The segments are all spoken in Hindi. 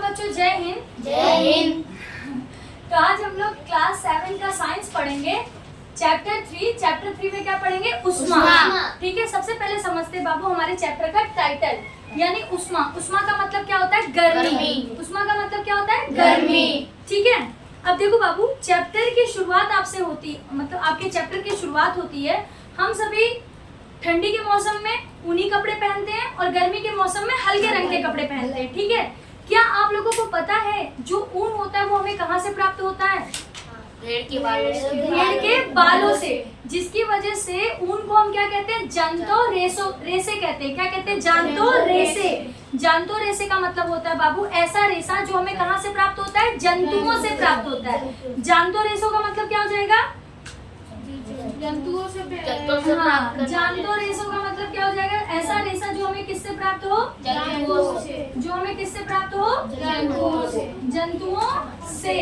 बच्चों जय हिंद। जय हिंद। तो आज हम लोग क्लास 7 का साइंस पढ़ेंगे। चैप्टर 3 में क्या पढ़ेंगे? उष्मा। ठीक है, सबसे पहले समझते बाबू हमारे चैप्टर का टाइटल यानी उष्मा। उष्मा का मतलब क्या होता है? गर्मी। उष्मा का मतलब क्या होता है? गर्मी। ठीक है, अब देखो बाबू, चैप्टर की शुरुआत आपसे होती, मतलब आपके चैप्टर की शुरुआत होती है। हम सभी ठंडी के मौसम में ऊनी कपड़े पहनते हैं और गर्मी के मौसम में हल्के रंग के कपड़े पहनते हैं। ठीक है, क्या आप लोगों को पता है जो ऊन होता है वो हमें कहाँ से प्राप्त होता है? भेड़ के बालों से। भेड़ के बालों से, जिसकी वजह से ऊन को हम क्या कहते हैं? जंतो रेसे कहते हैं। क्या कहते हैं? जानतो रेसे। जानतो रेसे का मतलब होता है बाबू ऐसा रेशा जो हमें कहाँ से प्राप्त होता है? जंतुओं से प्राप्त होता है। जानतो रेसों का मतलब क्या हो जाएगा? जंतुओं से हाँ, जानतो रेशों का मतलब क्या हो जाएगा? ऐसा रेशा जो हमें किससे प्राप्त हो? जंतुओं से। जो हमें किससे प्राप्त हो? जंतुओं से। जंतुओं से।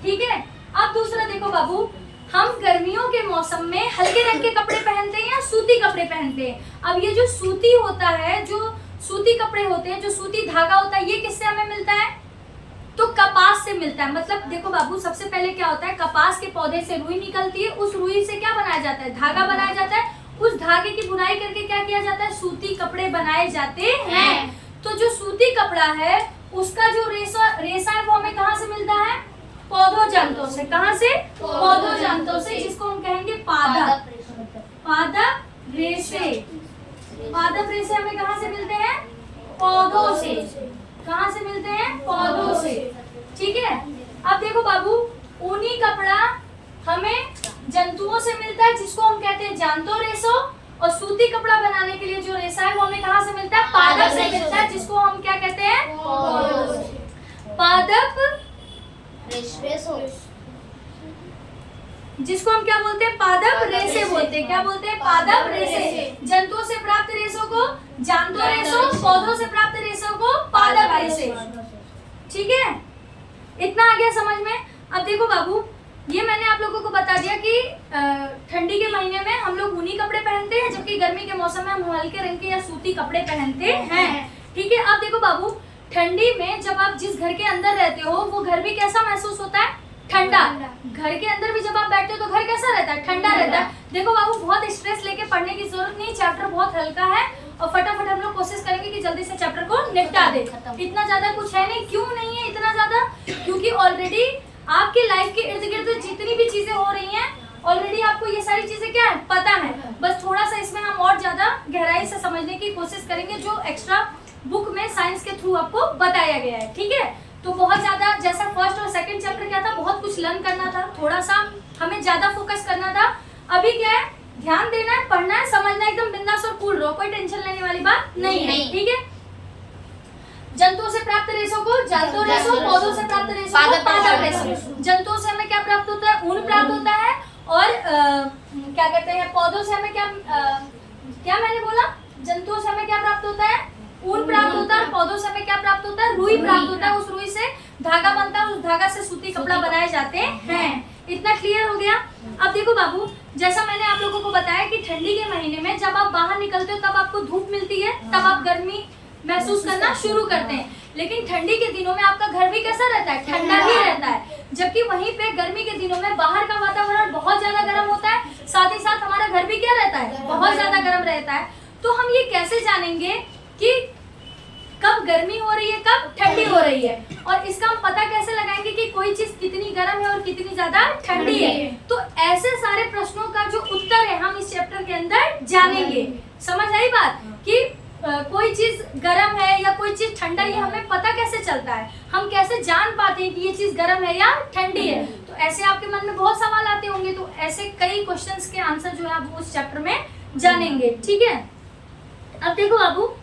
ठीक है, अब दूसरा देखो बाबू, हम गर्मियों के मौसम में हल्के रंग के कपड़े पहनते हैं या सूती कपड़े पहनते हैं? अब ये जो सूती होता है, जो सूती कपड़े होते हैं, जो सूती धागा होता है, ये किससे हमें मिलता है? तो कपास से मिलता है। मतलब देखो बाबू, सबसे पहले क्या होता है? कपास के पौधे से रुई निकलती है। उस रुई से क्या बनाया जाता है? धागा बनाया जाता है। उस धागे की बुनाई करके क्या किया जाता है? सूती कपड़े बनाए जाते हैं। तो जो सूती कपड़ा है उसका जो रेशा है वो हमें कहाँ से मिलता है? पौधों जंतुओं से। कहाँ से? पौधों जंतुओं से, जिसको हम कहेंगे पादप। पादप रेशे। पादप रेशे हमें कहाँ से मिलते हैं? पौधों से। कहाँ से मिलते हैं? पौधों से। ठीक है, अब देखो बाबू, ऊनी कपड़ा हमें जंतुओं से मिलता है जिसको हम कहते हैं जानतो रेशो, और सूती कपड़ा बनाने के लिए जो रेशा है वो हमें कहाँ से मिलता है? पादप से मिलता है, जिसको हम क्या कहते हैं? पादप रेशो। जिसको हम क्या बोलते हैं? पादप रेशे बोलते हैं। क्या बोलते हैं? पादप रेशे। जंतुओं से प्राप्त रेशों को जानतो रेशो, पौधों से प्राप्त रेशों को पादप रेशे। ठीक है, इतना आ गया समझ में? अब देखो बाबू, ये मैंने आप लोगों को बता दिया कि ठंडी के महीने में हम लोग ऊनी कपड़े पहनते हैं, जबकि गर्मी के मौसम में हम हल्के रंग के या सूती कपड़े पहनते हैं। ठीक है, अब देखो बाबू, ठंडी में जब आप जिस घर के अंदर रहते हो वो घर भी कैसा महसूस होता है? ठंडा। घर के अंदर भी जब आप बैठते हो तो घर कैसा रहता है? ठंडा रहता है। देखो बाबू, बहुत स्ट्रेस लेके पढ़ने की जरूरत नहीं, चैप्टर बहुत हल्का है और फटाफट हम लोग कोशिश करेंगे कि जल्दी से चैप्टर को निपटा दे। इतना ज्यादा कुछ है नहीं। क्यों नहीं है इतना ज्यादा? क्योंकि ऑलरेडी आपके लाइफ के इर्द गिर्द जितनी भी चीजें हो रही हैं ऑलरेडी आपको ये सारी चीजें क्या है? पता है। बस थोड़ा सा इसमें हम और ज्यादा गहराई से समझने की कोशिश करेंगे जो एक्स्ट्रा बुक में साइंस के थ्रू आपको बताया गया है। ठीक है, तो बहुत ज्यादा, जैसा फर्स्ट और सेकंड चैप्टर क्या था, बहुत कुछ लर्न करना था, थोड़ा सा हमें ज्यादा फोकस करना था। अभी क्या है? ध्यान देना है, पढ़ना है, समझना है, एकदम बिंदास और कूल रहो, कोई टेंशन लेने वाली बात नहीं है। ठीक है, जंतुओं से प्राप्त रेशों को जानतो रेशो, पौधों से प्राप्त रेशों को पादप रेशो। जंतुओं से हमें क्या प्राप्त होता है? ऊन प्राप्त होता है। और क्या कहते हैं? पौधों से हमें क्या मैंने बोला? जंतुओं से हमें क्या प्राप्त होता है? ऊन प्राप्त होता है। पौधों से हमें क्या प्राप्त होता है? रुई प्राप्त होता है। उस रुई से धागा बनता है, उस धागा से सूती कपड़ा बनाए जाते हैं। इतना क्लियर हो गया? अब देखो बाबू, जैसा मैंने आप लोगों को बताया कि ठंडी के महीने में जब आप बाहर निकलते हो तब आपको धूप मिलती है, तब आप गर्मी महसूस करना शुरू करते हैं। लेकिन ठंडी के दिनों में आपका घर भी कैसा रहता है? ठंडा ही रहता है। जबकि वहीं पे गर्मी के दिनों में बाहर का वातावरण बहुत ज्यादा गर्म होता है, साथ ही साथ हमारा घर भी क्या रहता है? बहुत ज्यादा गर्म रहता है। तो हम ये कैसे जानेंगे कि कब गर्मी हो रही है, कब ठंडी हो रही है? और इसका हम पता कैसे लगाएंगे कि कोई चीज कितनी गर्म है और कितनी ज्यादा ठंडी है? तो ऐसे सारे प्रश्नों का जो उत्तर है हम इस चैप्टर के अंदर जानेंगे। समझ आई बात? कि कोई चीज गर्म है या कोई चीज ठंडा है, हमें पता कैसे चलता है? हम कैसे जान पाते हैं कि ये चीज गर्म है या ठंडी है? तो ऐसे आपके मन में बहुत सवाल आते होंगे, तो ऐसे कई क्वेश्चंस के आंसर जो है आप उस चैप्टर में जानेंगे। ठीक है, अब देखो बाबू,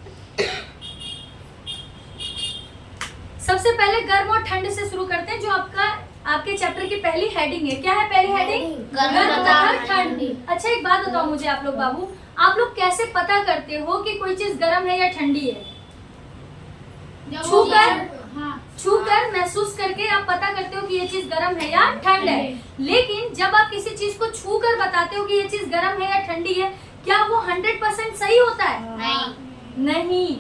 सबसे पहले गर्म और ठंड से शुरू करते हैं, जो आपके चैप्टर की पहली हेडिंग है। क्या है पहली हेडिंग? गर्म तथा ठंड। अच्छा, एक बात बताओ मुझे आप लोग बाबू, आप लोग कैसे पता करते हो कि कोई चीज गर्म है या ठंडी है? छूकर महसूस करके आप पता करते हो कि ये चीज गर्म है या ठंड है। लेकिन जब आप किसी चीज को छूकर बताते हो कि ये चीज गर्म है या ठंडी है, क्या वो 100% सही होता है? नहीं।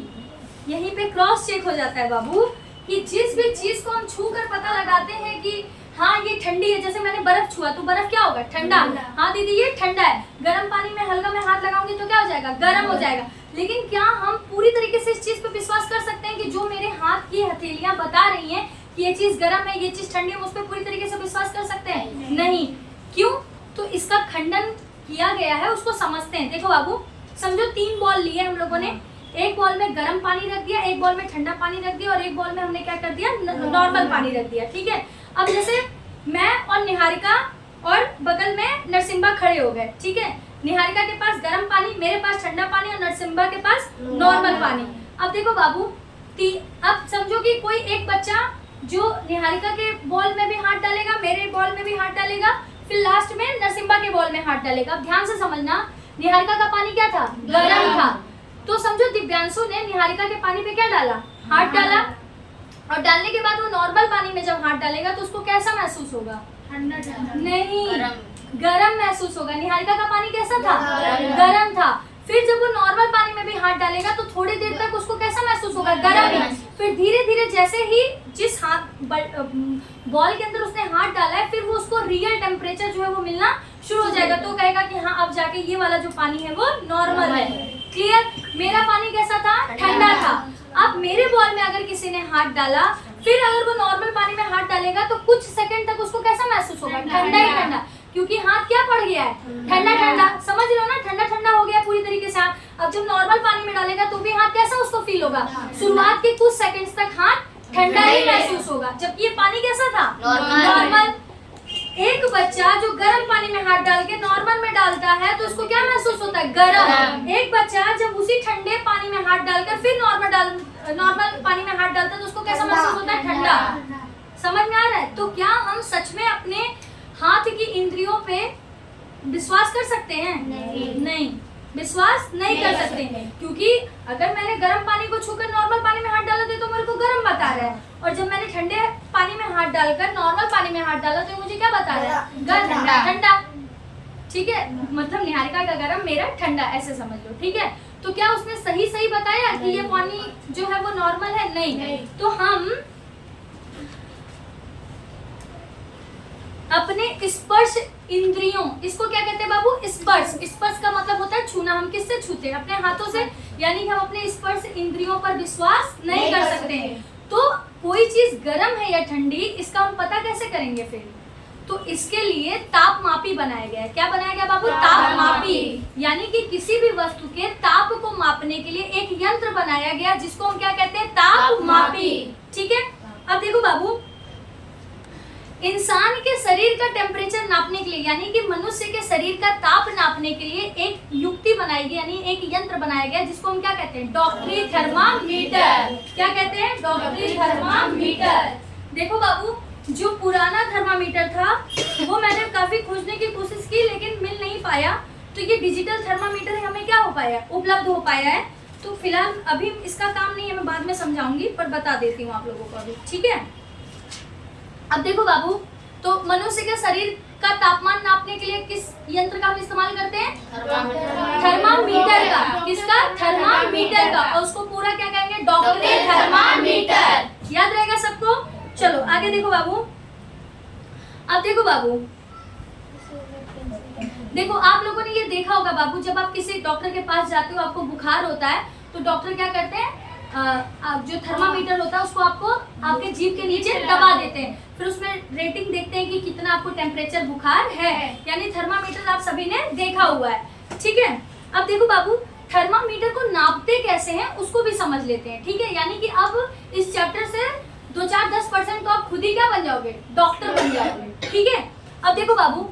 यहीं पे क्रॉस चेक हो जाता है बाबू कि जिस भी चीज को हम छू कर पता लगाते हैं कि हाँ ये ठंडी है, जैसे मैंने बर्फ छुआ तो बर्फ क्या होगा, ठंडा। हाँ दीदी ये ठंडा है, गर्म पानी में हल्का में हाथ लगाऊंगी तो क्या हो जाएगा, गर्म हो जाएगा। लेकिन क्या हम पूरी तरीके से इस चीज पे विश्वास कर सकते हैं कि जो मेरे हाथ की हथेलियां बता रही हैं कि ये चीज गर्म है, ये चीज ठंडी है, उस पर पूरी तरीके से विश्वास कर सकते हैं? नहीं। क्यों? तो इसका खंडन किया गया है, उसको समझते हैं। देखो बाबू, समझो 3 बॉल लिए हम लोगों ने, एक बॉल में गर्म पानी रख दिया, एक बॉल में ठंडा पानी रख दिया और एक बॉल में हमने क्या कर दिया, नॉर्मल पानी रख दिया। ठीक है, अब जैसे मैं और निहारिका और बगल में नरसिम्हा खड़े हो गए। ठीक है, निहारिका के पास गर्म पानी, मेरे पास ठंडा पानी और नरसिम्हा के पास नॉर्मल पानी। अब देखो बाबू, अब समझो कि कोई एक बच्चा जो निहारिका के बॉल में भी हाथ डालेगा, मेरे बॉल में भी हाथ डालेगा, फिर लास्ट में नरसिम्हा के बॉल में हाथ डालेगा। अब ध्यान से समझना, निहारिका का पानी क्या था, गर्म था। तो समझो दिव्यांशु ने निहारिका के पानी पे क्या डाला, हाथ डाला, और डालने के बाद वो नॉर्मल पानी में जब हाथ डालेगा तो उसको कैसा महसूस होगा, नहीं, गरम महसूस होगा। निहारिका का पानी कैसा था, गरम था। फिर जब वो नॉर्मल पानी में भी हाथ डालेगा तो थोड़ी देर तक उसको कैसा महसूस होगा, गरम। फिर धीरे धीरे जैसे ही जिस हाथ बॉल के अंदर उसने हाथ डाला है, फिर वो उसको रियल टेम्परेचर जो है वो मिलना शुरू हो जाएगा। तो कहेगा कि हाँ अब जाके ये वाला जो पानी है वो नॉर्मल है। क्लियर? मेरा पानी कैसा था, ठंडा था। अब मेरे बॉल में अगर किसी ने हाथ डाला, फिर अगर वो नॉर्मल पानी में हाथ डालेगा तो कुछ सेकंड तक उसको कैसा महसूस होगा, ठंडा ही ठंडा, क्योंकि हाथ क्या पड़ गया है, ठंडा ठंडा। समझ रहे हो ना, ठंडा ठंडा हो गया पूरी तरीके से हाथ। अब जब नॉर्मल पानी में डालेगा तो भी हाथ कैसा उसको फील होगा, शुरुआत के कुछ सेकंड्स तक हाथ ठंडा ही महसूस होगा, जबकि ये पानी कैसा था, नॉर्मल। एक बच्चा जो गर्म पानी में हाथ डाल के नॉर्मल में डालता है तो उसको क्या महसूस होता है, गर्म। एक बच्चा जब उसी ठंडे पानी में हाथ डालकर फिर नॉर्मल पानी में हाथ डालता है तो उसको कैसा महसूस होता है, ठंडा। समझ में आ रहा है? तो क्या हम सच में अपने हाथ की इंद्रियों पे विश्वास कर सकते हैं? नहीं, विश्वास नहीं कर सकते, क्योंकि अगर मैंने गर्म पानी को छूकर नॉर्मल पानी में हाथ डाला तो मेरे को गर्म बता रहा है, और जब मैंने ठंडे पानी में हाथ डालकर नॉर्मल पानी में हाथ डाला तो मुझे क्या बता रहा है, ठंडा। ठीक है, मतलब निहारिका का गर्म, मेरा ठंडा, ऐसे समझ लो। ठीक है, तो क्या उसने सही बताया कि ये पानी जो है वो नॉर्मल है? नहीं। तो हम अपने स्पर्श इंद्रियों, इसको क्या कहते हैं बाबू, स्पर्श का मतलब होता है छूना। हम किससे छूते हैं, अपने हाथों से, यानी कि हम अपने स्पर्श इंद्रियों पर विश्वास नहीं कर सकते हैं। तो कोई चीज गर्म है या ठंडी, इसका हम पता कैसे करेंगे फिर? तो इसके लिए तापमापी बनाया गया है। क्या बनाया गया बाबू, तापमापी। यानी कि किसी भी वस्तु के ताप को मापने के लिए एक यंत्र बनाया गया जिसको हम क्या कहते हैं, तापमापी। ठीक है, अब देखो बाबू, इंसान के शरीर का टेम्परेचर नापने के लिए, यानी कि मनुष्य के शरीर का ताप नापने के लिए एक युक्ति बनाई गई, यानी एक यंत्र बनाया गया जिसको हम क्या कहते हैं, डॉक्टरी थर्मामीटर। क्या कहते हैं, डॉक्टरी थर्मामीटर। देखो बाबू, जो पुराना थर्मामीटर था वो मैंने काफी खोजने की कोशिश की लेकिन मिल नहीं पाया, तो ये डिजिटल थर्मामीटर हमें क्या हो पाया, उपलब्ध हो पाया है। तो फिलहाल अभी इसका काम नहीं है, मैं बाद में समझाऊंगी, पर बता देती हूँ आप लोगों को अभी। ठीक है, अब देखो बाबू, तो मनुष्य के शरीर का तापमान नापने के लिए किस यंत्र का हम इस्तेमाल करते हैं, थर्मामीटर का। किसका, थर्मामीटर का, और उसको पूरा क्या कहेंगे, डॉक्टरी थर्मामीटर। याद रहेगा सबको? चलो आगे देखो बाबू। अब देखो बाबू, देखो आप लोगों ने ये देखा होगा बाबू, जब आप किसी डॉक्टर के पास जाते हो, आपको बुखार होता है तो डॉक्टर क्या करते हैं, जो थर्मामीटर होता है उसको आपको आपके जीभ के नीचे दबा देते हैं, फिर उसमें रेटिंग देखते हैं कि कितना आपको टेम्परेचर बुखार है। यानी थर्मामीटर आप सभी ने देखा हुआ है। ठीक है, अब देखो बाबू, थर्मामीटर को नापते कैसे हैं उसको भी समझ लेते हैं। ठीक है, यानी कि अब इस चैप्टर से 2-4-10% तो आप खुद ही क्या बन जाओगे, डॉक्टर बन जाओगे। ठीक है, अब देखो बाबू,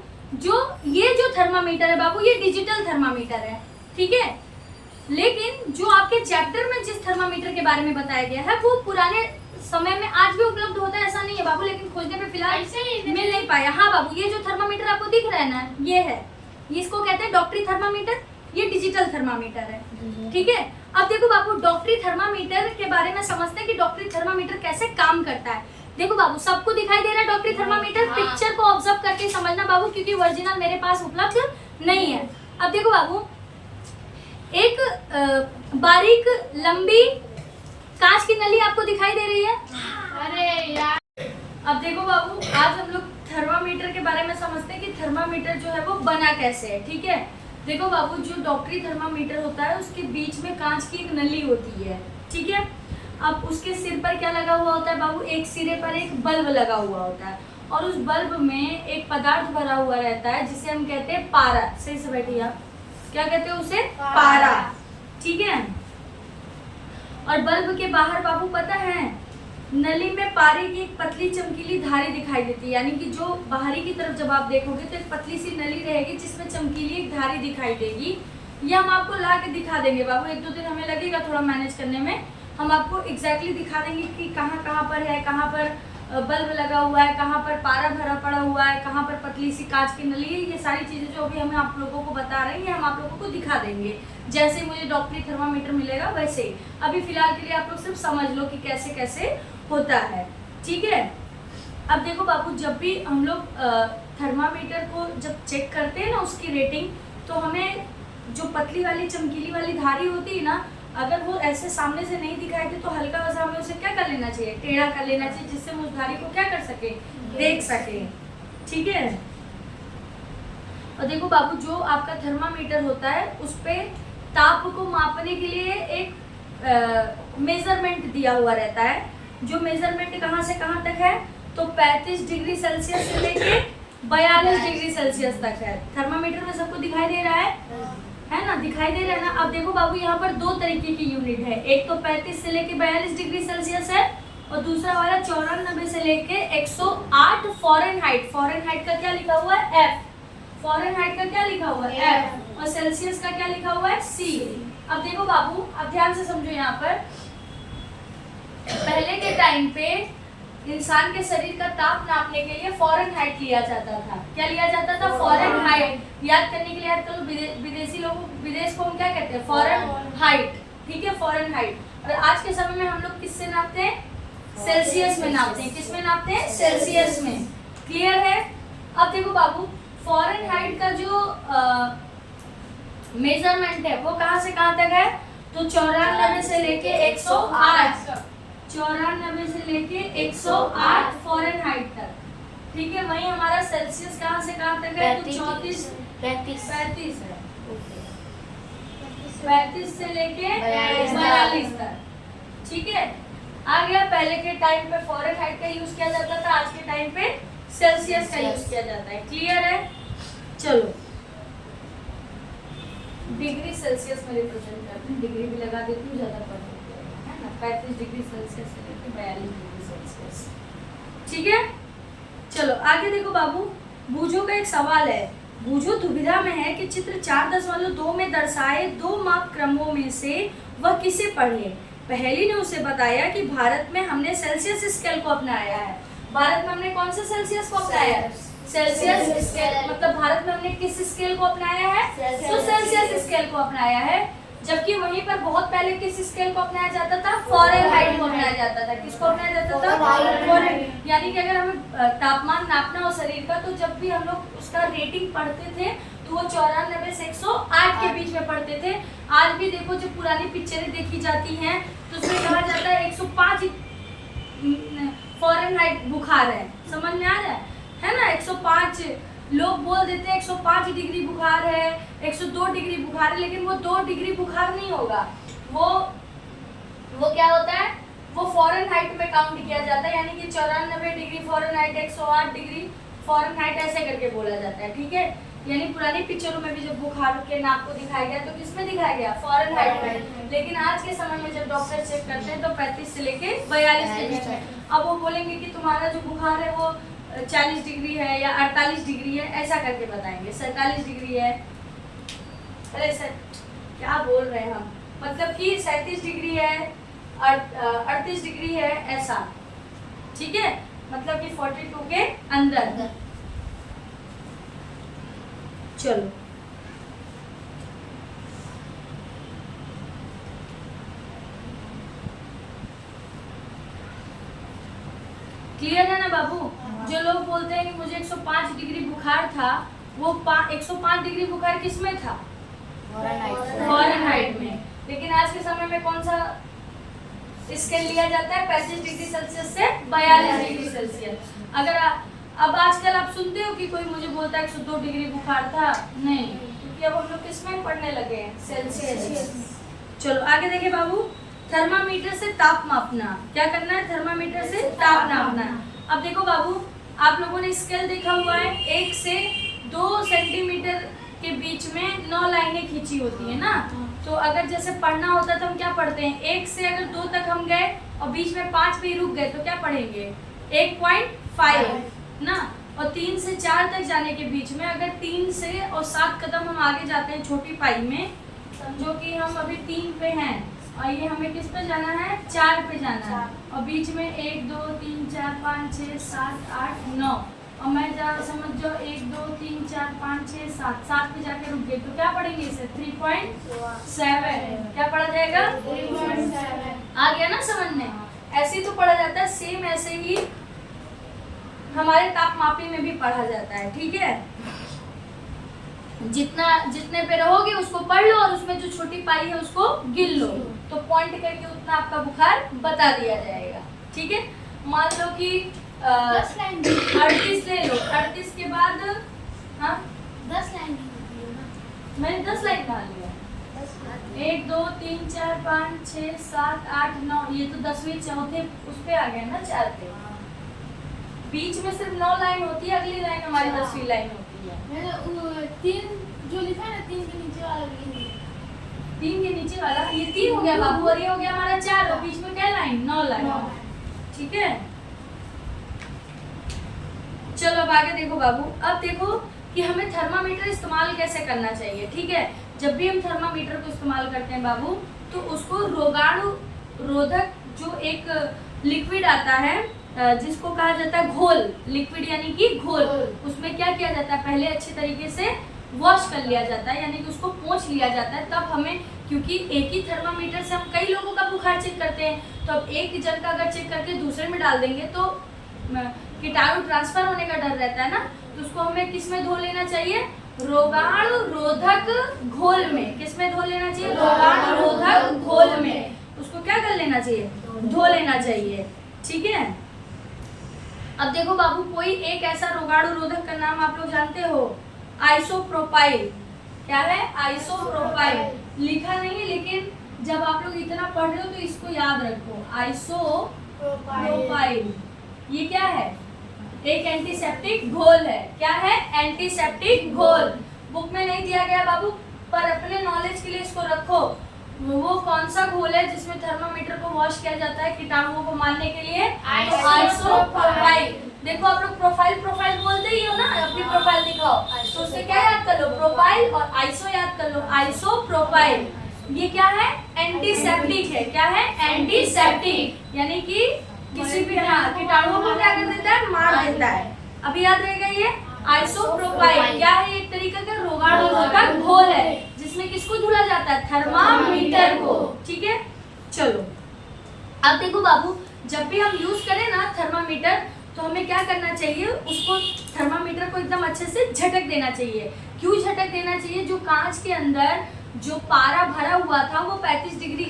ये जो थर्मामीटर है बाबू, ये डिजिटल थर्मामीटर है। ठीक है, लेकिन जो आपके चैप्टर में जिस थर्मामीटर के बारे में बताया गया है वो पुराने समय में आज भी उपलब्ध होता है, ऐसा नहीं है बाबू, लेकिन खोजने पे फिलहाल मिल नहीं पाया। हाँ बाबू, ये जो थर्मामीटर आपको दिख रहा है ना, ये है, इसको कहते हैं डॉक्टरी थर्मामीटर, ये डिजिटल थर्मामीटर है। ठीक है, अब देखो बाबू, डॉक्टरी थर्मामीटर के बारे में समझते हैं कि डॉक्टरी थर्मामीटर कैसे काम करता है। देखो बाबू, सबको दिखाई दे रहा है डॉक्टरी थर्मामीटर? पिक्चर को ऑब्जर्व करके समझना बाबू, क्योंकि ओरिजिनल मेरे पास उपलब्ध नहीं है। अब देखो बाबू, एक बारीक लंबी कांच की नली आपको दिखाई दे रही है, अब देखो बाबू, आज हम लोग थर्मामीटर के बारे में समझते हैं कि थर्मामीटर जो है वो बना कैसे है। ठीक है, देखो बाबू, जो डॉक्टरी थर्मामीटर होता है उसके बीच में कांच की एक नली होती है। ठीक है, अब उसके सिर पर क्या लगा हुआ होता है बाबू, एक सिरे पर एक बल्ब लगा हुआ होता है और उस बल्ब में एक पदार्थ भरा हुआ रहता है जिसे हम कहते हैं पारा। सही से बैठिए आप, क्या कहते हैं उसे? पारा। ठीक है, और बल्ब के बाहर बाबू पता है नली में पारे की एक पतली चमकीली धारी दिखाई देती है, यानी कि जो बाहरी की तरफ जब आप देखोगे तो एक पतली सी नली रहेगी जिसमें चमकीली एक धारी दिखाई देगी। ये हम आपको ला के दिखा देंगे बाबू, 1-2 दिन हमें लगेगा थोड़ा मैनेज करने में। हम आपको एग्जैक्टली दिखा देंगे कि कहाँ कहाँ पर है, कहाँ पर बल्ब लगा हुआ है, कहाँ पर पारा भरा पड़ा हुआ है, कहाँ पर पतली सी कांच की नली है। ये सारी चीज़ें जो अभी हमें आप लोगों को बता रहे हैं ये हम आप लोगों को दिखा देंगे। जैसे मुझे डॉक्टरी थर्मामीटर मिलेगा वैसे ही। अभी फिलहाल के लिए आप लोग सिर्फ समझ लो कि कैसे कैसे होता है। ठीक है, अब देखो बाबू, जब भी हम लोग थर्मामीटर को जब चेक करते हैं ना उसकी रेटिंग, तो हमें जो पतली वाली चमकीली वाली धारी होती है ना, अगर वो ऐसे सामने से नहीं दिखाई दे तो हल्का वसा हमें उसे क्या कर लेना चाहिए? टेढ़ा कर लेना चाहिए, जिससे हम उस धारी को क्या कर सके? देख सके। ठीक है, और देखो बाबू, जो आपका थर्मामीटर होता है उस पे ताप को मापने के लिए एक मेजरमेंट दिया हुआ रहता है। जो मेजरमेंट कहाँ से कहाँ तक है? तो 35 डिग्री सेल्सियस से लेके 42 डिग्री सेल्सियस तक है। थर्मामीटर में सबको दिखाई दे रहा है ना? दिखाई दे रहा है ना? अब देखो बाबू, यहाँ पर 2 तरीके की यूनिट है। एक तो 35 से लेके 42 डिग्री सेल्सियस है और दूसरा वाला 94 से लेके 108 फ़ारेनहाइट। फ़ारेनहाइट का क्या लिखा हुआ है? F। फ़ारेनहाइट का क्या लिखा हुआ है? F। और सेल्सियस का क्या लिखा हुआ है? C। अब देखो बाबू, अब ध्यान से समझो। यहाँ पर पहले के टाइम पे इंसान के शरीर का ताप नापने के लिए फ़ारेनहाइट लिया जाता था। क्या लिया जाता था? फ़ारेनहाइट। याद करने के लिए याद करो, विदेशी लोगों, विदेश को हम क्या कहते हैं? फ़ारेनहाइट। ठीक है, फ़ारेनहाइट। और आज के समय में हम लोग किससे नापते हैं? सेल्सियस में नापते हैं। किस में नापते हैं? सेल्सियस में। क्लियर है? अब देखो बाबू, फ़ारेनहाइट का जो मेजरमेंट है वो कहाँ से कहाँ तक है? तो 94 से लेके 108, 94 से लेके 108 फ़ारेनहाइट तक। ठीक है, वही हमारा सेल्सियस कहाँ से कहाँ तक है? तो 35 है। 35 से लेके 42 तक। ठीक है, आ गया। पहले के टाइम पे फ़ारेनहाइट का यूज किया जाता था, आज के टाइम पे सेल्सियस का यूज किया जाता है। क्लियर है? चलो, डिग्री सेल्सियस में रिप्रेजेंट करते हैं, डिग्री भी लगा देती हूँ, ज्यादा परफेक्ट है ना। 35 डिग्री सेल्सियस से लेकर 42 डिग्री सेल्सियस। ठीक है, चलो आगे देखो बाबू, बूझो का एक सवाल है। बूझो दुविधा में है कि चित्र 4.2 में दर्शाए 2 माप क्रमों में से वह किसे पढ़े। पहली ने उसे बताया कि भारत में हमने सेल्सियस स्केल को अपनाया है। भारत में हमने कौन सा सेल्सियस को अपनाया है? Celsius scale. मतलब भारत में हमने किस स्केल को अपनाया है? तो सेल्सियस स्केल को अपनाया है। जबकि वहीं पर बहुत पहले किस स्केल को अपनाया जाता था? फ़ारेनहाइट को अपनाया जाता था। किसको अपनाया जाता था? फ़ारेनहाइट। यानी कि अगर हमें तापमान नापना हो शरीर का, तो जब भी हम लोग उसका रेटिंग पढ़ते थे तो वो 94 से 108 के बीच में पढ़ते थे। आज भी देखो, जब पुरानी पिक्चरें देखी जाती हैं तो उसमें कहा जाता है 105 फ़ारेनहाइट बुखार है। समझ में आ रहा है ना? 105 लोग बोल देते हैं 105 डिग्री बुखार है, 102 डिग्री बुखार है, लेकिन वो 2 डिग्री बुखार नहीं होगा। वो क्या होता है? वो फ़ारेनहाइट में काउंट किया जाता है। यानी कि 94 डिग्री फ़ारेनहाइट, 108 डिग्री फ़ारेनहाइट ऐसे करके बोला जाता है। ठीक है, यानी पुरानी पिक्चरों में भी जब बुखार के नाप को दिखाया गया तो किसमें दिखाया गया? फ़ारेनहाइट में। लेकिन आज के समय में जब डॉक्टर चेक करते हैं तो 35 से लेके 42 के बीच में। अब वो बोलेंगे कि तुम्हारा जो बुखार है वो 40 डिग्री है या 48 डिग्री है, ऐसा करके बताएंगे। 47 डिग्री है। अरे सर क्या बोल रहे हैं हम? मतलब कि 37 डिग्री है, 38 डिग्री है, ऐसा। ठीक है, मतलब कि 42 के अंदर। चलो, क्लियर है ना बाबू? जो लोग बोलते हैं कि मुझे 105 डिग्री बुखार था, वो 105 डिग्री बुखार किस में था? फ़ारेनहाइट में। लेकिन आज के समय में कौन सा स्केल लिया जाता है? 35 डिग्री सेल्सियस से 42 डिग्री सेल्सियस। अगर अब आजकल आप सुनते हो कि कोई मुझे बोलता है 102 डिग्री बुखार था, नहीं, क्योंकि अब हम लोग किस में पढ़ने लगे हैं, सेल्सियस। चलो आगे देखिए बाबू, थर्मामीटर से ताप मापना। क्या करना है, थर्मामीटर से ताप नापना। अब देखो बाबू, आप लोगों ने स्केल देखा हुआ है, 1 से 2 सेंटीमीटर के बीच में 9 लाइनें खींची होती है ना। तो अगर जैसे पढ़ना होता तो हम क्या पढ़ते हैं, 1 से अगर 2 तक हम गए और बीच में 5 पे रुक गए तो क्या पढ़ेंगे, 1.5 ना। और 3 से 4 तक जाने के बीच में अगर 3 से और 7 कदम हम आगे जाते हैं छोटी पाई में, समझो कि हम अभी 3 पे हैं और ये हमें किस पे जाना है, 4 पे जाना है, और बीच में 1 2 3 4 5 6 7 8 9, और मैं समझ जाओ 1 2 3 4 5 6 7 पे जाके रुक गए तो क्या पढ़ेंगे इसे, 3.7। क्या पढ़ा जाएगा, 3.7। आ गया ना समझ में। ऐसे ही तो पढ़ा जाता है, सेम ऐसे ही हमारे तापमापी में भी पढ़ा जाता है, ठीक है। जितने पे रहोगे उसको पढ़ लो और उसमें जो छोटी पाई है उसको गिन लो, तो पॉइंट करके उतना आपका बुखार बता दिया जाएगा, ठीक है। मान लो कि 10 लाइन 38 ले लो, 38 के बाद, हाँ 10 लाइन मैंने 10 लाइन कहा लिया, 1 2 3 4 5 6 7 8 9, ये तो 10वीं चौथे उस पे आ गया ना, 4 पे। बीच में सिर्फ 9 लाइन होती है, अगली लाइन हमारी 10वीं लाइन होती है। मैंने 3 जो लिखा है ना, 3 के नीचे वाला लिख दिया। 3 के नीचे वाला, ये 3 हो गया बाबू, और ये हो गया हमारा 4, और बीच में क्या लाइन, 9 लाइन, ठीक है। चलो अब आगे देखो बाबू, अब देखो कि हमें थर्मामीटर इस्तेमाल कैसे करना चाहिए, ठीक है। जब भी हम थर्मामीटर को इस्तेमाल करते हैं बाबू, तो उसको रोगाणु रोधक जो एक लिक्विड आता है, जिसको कहा जाता है घोल, लिक्विड यानी कि घोल, उसमें क्या किया जाता है, पहले अच्छे तरीके से वॉश कर लिया जाता है, यानी कि उसको पोंछ लिया जाता है। तब हमें, क्योंकि एक ही थर्मामीटर से हम कई लोगों का बुखार चेक करते हैं, तो अब एक जन का अगर चेक करके दूसरे में डाल देंगे तो कीटाणु ट्रांसफर होने का डर रहता है ना। तो उसको हमें किस में धो लेना चाहिए, रोगाणु रोधक घोल में। किस में धो लेना चाहिए, रोगाणु रोधक घोल में। उसको क्या कर लेना चाहिए, धो लेना चाहिए, ठीक है। अब देखो बाबू, कोई एक ऐसा रोगाणु रोधक का नाम आप लोग जानते हो, आइसोप्रोपाइल। क्या है, आइसोप्रोपाइल। लिखा नहीं है, लेकिन जब आप लोग इतना पढ़ रहे हो तो इसको याद रखो, आइसोप्रोपाइल। ये क्या है, एक एंटीसेप्टिक घोल है। क्या है, एंटीसेप्टिक घोल। बुक में नहीं दिया गया बाबू, पर अपने नॉलेज के लिए इसको रखो। वो कौन सा घोल है जिसमें थर्मामीटर को वॉश किया जाता है कीटाणुओं को मारने के लिए, आइसोप्रोपाइल। देखो आप लोग प्रोफाइल बोलते ही हो ना, अपनी प्रोफाइल दिखाओ, तो उससे क्या याद कर लो, प्रोफाइल, और आइसो याद कर लो, आइसोप्रोपाइल। ये क्या है, एंटीसेप्टिक है। क्या है, एंटीसेप्टिक, यानी कि किसी भी कीटाणुओं को क्या कर देता है, मार देता है। अभी याद रहेगा ये आइसोप्रोपाइल क्या है, एक तरीके का रोगाणु रोधक घोल है जिसमें किसको धुला जाता है, थर्मामीटर को, ठीक है। चलो अब देखो बाबू, जब भी हम यूज करें ना थर्मामीटर, तो हमें क्या करना चाहिए, उसको थर्मामीटर को एकदम अच्छे से झटक देना चाहिए। क्यों झटक देना चाहिए, जो कांच के अंदर जो पारा भरा हुआ था वो 35 डिग्री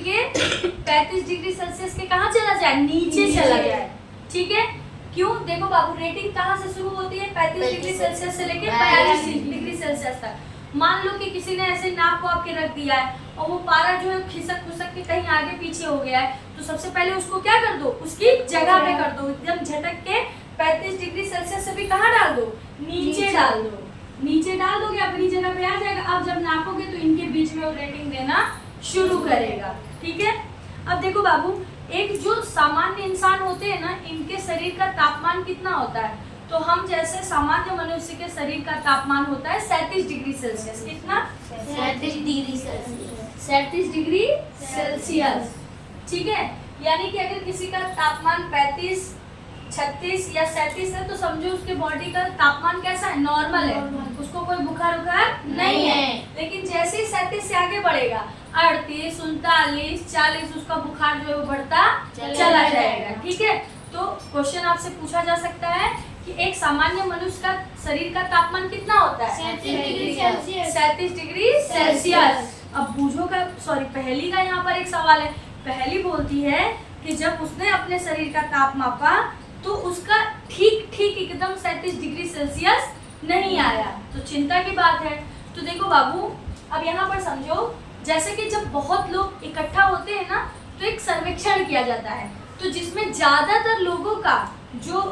सेल्सियस के कहाँ चला जाए, नीचे चला जाए, ठीक है। क्यों, देखो बाबू, रेटिंग कहाँ से शुरू होती है, 35 डिग्री सेल्सियस से लेकर 42 डिग्री सेल्सियस तक। मान लो कि किसी ने ऐसे नाप को आपके रख दिया है और वो पारा जो है खिसक खुसक के कहीं आगे पीछे हो गया है, तो सबसे पहले उसको क्या कर दो, उसकी जगह पे कर दो, एकदम झटक के 35 डिग्री सेल्सियस से भी कहाँ डाल दो, नीचे डाल दो। नीचे डाल दोगे अपनी जगह पे आ जाएगा। अब जब नापोगे तो इनके बीच में वो रेटिंग देना शुरू करेगा, ठीक है। अब देखो बाबू, एक जो सामान्य इंसान होते हैं ना, इनके शरीर का तापमान कितना होता है, तो हम जैसे सामान्य मनुष्य के शरीर का तापमान होता है 37 डिग्री सेल्सियस। कितना, 37 डिग्री सेल्सियस। 37 डिग्री सेल्सियस, ठीक है। यानी कि अगर किसी का तापमान 35, 36 या 37 है तो समझो उसके बॉडी का तापमान कैसा है, नॉर्मल है, उसको कोई बुखार नहीं है। लेकिन जैसे ही 37 से आगे बढ़ेगा, 38, 39, 40, उसका बुखार जो है वो बढ़ता चला जाएगा, ठीक है। तो क्वेश्चन आपसे पूछा जा सकता है कि एक सामान्य मनुष्य का शरीर का तापमान कितना होता है, 37 डिग्री सेल्सियस। 37 degree Celsius. अब बूझो का, सॉरी, पहेली का यहाँ पर एक सवाल है। पहेली बोलती है कि जब उसने अपने शरीर का ताप मापा तो उसका ठीक ठीक एकदम 37 डिग्री सेल्सियस नहीं आया, तो चिंता की बात है। तो देखो बाबू, अब यहाँ पर समझो, जैसे कि जब बहुत लोग इकट्ठा होते हैं ना, तो एक सर्वेक्षण किया जाता है, तो जिसमें ज्यादातर लोगों का जो